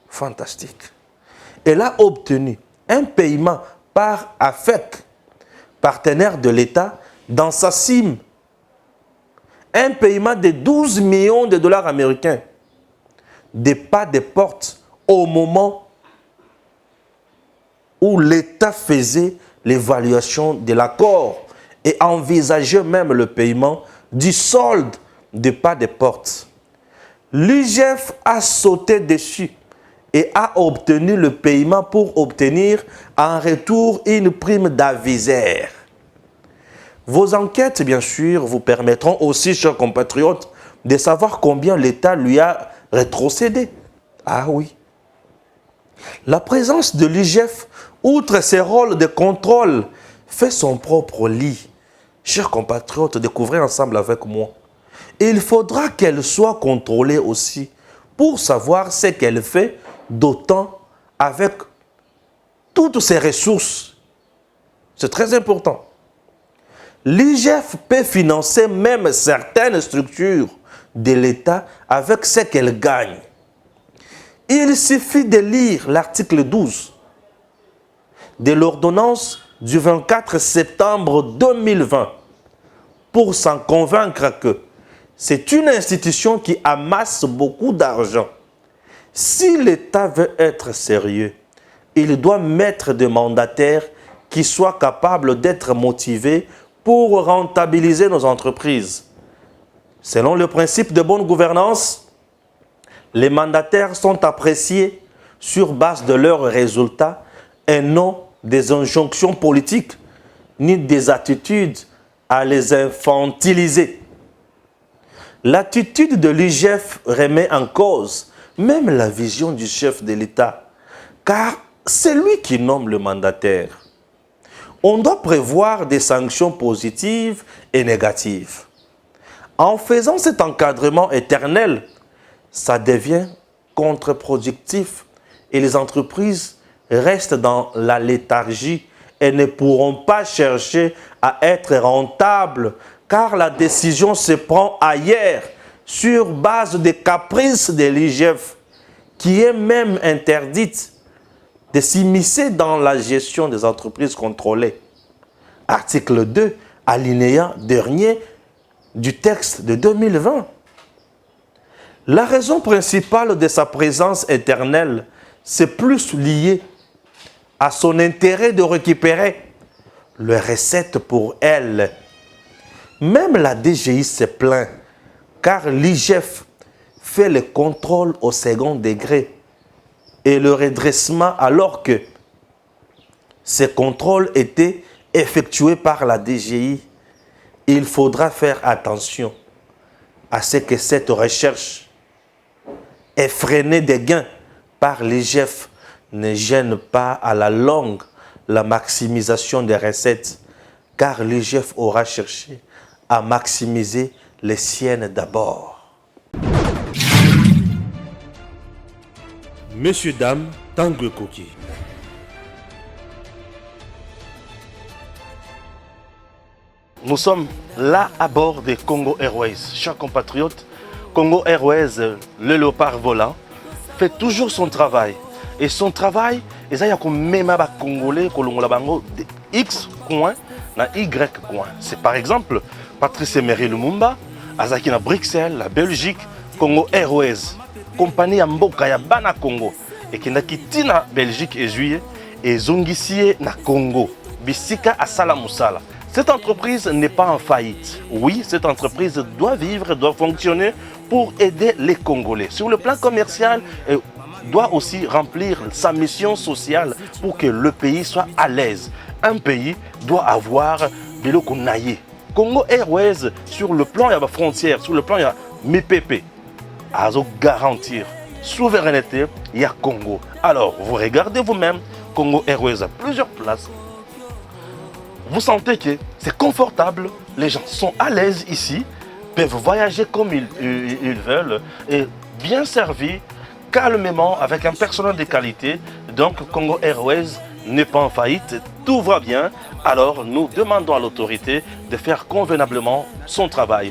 Fantastique. Elle a obtenu un paiement par AFEC, partenaire de l'État, dans sa CIM. Un paiement de 12 millions de dollars américains. Des pas de porte au moment où l'État faisait l'évaluation de l'accord et envisageait même le paiement du solde de pas de porte. L'IGF a sauté dessus et a obtenu le paiement pour obtenir en retour une prime d'aviseur. Vos enquêtes, bien sûr, vous permettront aussi, chers compatriotes, de savoir combien l'État lui a rétrocédé. Ah oui. La présence de l'IGF, outre ses rôles de contrôle fait son propre lit. Chers compatriotes, découvrez ensemble avec moi. Et il faudra qu'elle soit contrôlée aussi pour savoir ce qu'elle fait, d'autant avec toutes ses ressources. C'est très important. L'IGF peut financer même certaines structures de l'État avec ce qu'elle gagne. Il suffit de lire l'article 12 de l'ordonnance du 24 septembre 2020 pour s'en convaincre que c'est une institution qui amasse beaucoup d'argent. Si l'État veut être sérieux, il doit mettre des mandataires qui soient capables d'être motivés pour rentabiliser nos entreprises. Selon le principe de bonne gouvernance, les mandataires sont appréciés sur base de leurs résultats et non des injonctions politiques ni des attitudes à les infantiliser. L'attitude de l'IGF remet en cause même la vision du chef de l'État, car c'est lui qui nomme le mandataire. On doit prévoir des sanctions positives et négatives. En faisant cet encadrement éternel, ça devient contre-productif et les entreprises restent dans la léthargie et ne pourront pas chercher à être rentables car la décision se prend ailleurs sur base des caprices de l'IGF qui est même interdite de s'immiscer dans la gestion des entreprises contrôlées. Article 2, alinéa dernier du texte de 2020. La raison principale de sa présence éternelle, c'est plus lié à son intérêt de récupérer les recettes pour elle. Même la DGI se plaint, car l'IGF fait le contrôle au second degré et le redressement alors que ces contrôles étaient effectués par la DGI. Il faudra faire attention à ce que cette recherche effrénée des gains par l'IGF ne gêne pas à la longue la maximisation des recettes, car l'IGF aura cherché à maximiser les siennes d'abord. Messieurs, dames, Tanguy Koki. Nous sommes là à bord de Congo Airways. Chers compatriotes, Congo Airways, le léopard volant, fait toujours son travail. Et son travail, c'est même les Congolais de X coin na Y coin. C'est par exemple Patrice Emery Lumumba, Azaki na Bruxelles, la Belgique, Congo Airways, compagnie ya mboka ya bana Congo, et qui n'a quitté na Belgique et juillet, et zongisie na Congo, bisika asala musala. Cette entreprise n'est pas en faillite. Oui, cette entreprise doit vivre, doit fonctionner pour aider les Congolais. Sur le plan commercial, elle doit aussi remplir sa mission sociale pour que le pays soit à l'aise. Un pays doit avoir biloko naye. Congo Airways, sur le plan de la frontière, sur le plan de MIPP, a garantir souveraineté, il y a Congo. Alors, vous regardez vous-même, Congo Airways a plusieurs places. Vous sentez que c'est confortable, les gens sont à l'aise ici, peuvent voyager comme ils veulent, et bien servis, calmement, avec un personnel de qualité. Donc, Congo Airways n'est pas en faillite, tout va bien. Alors, nous demandons à l'autorité de faire convenablement son travail.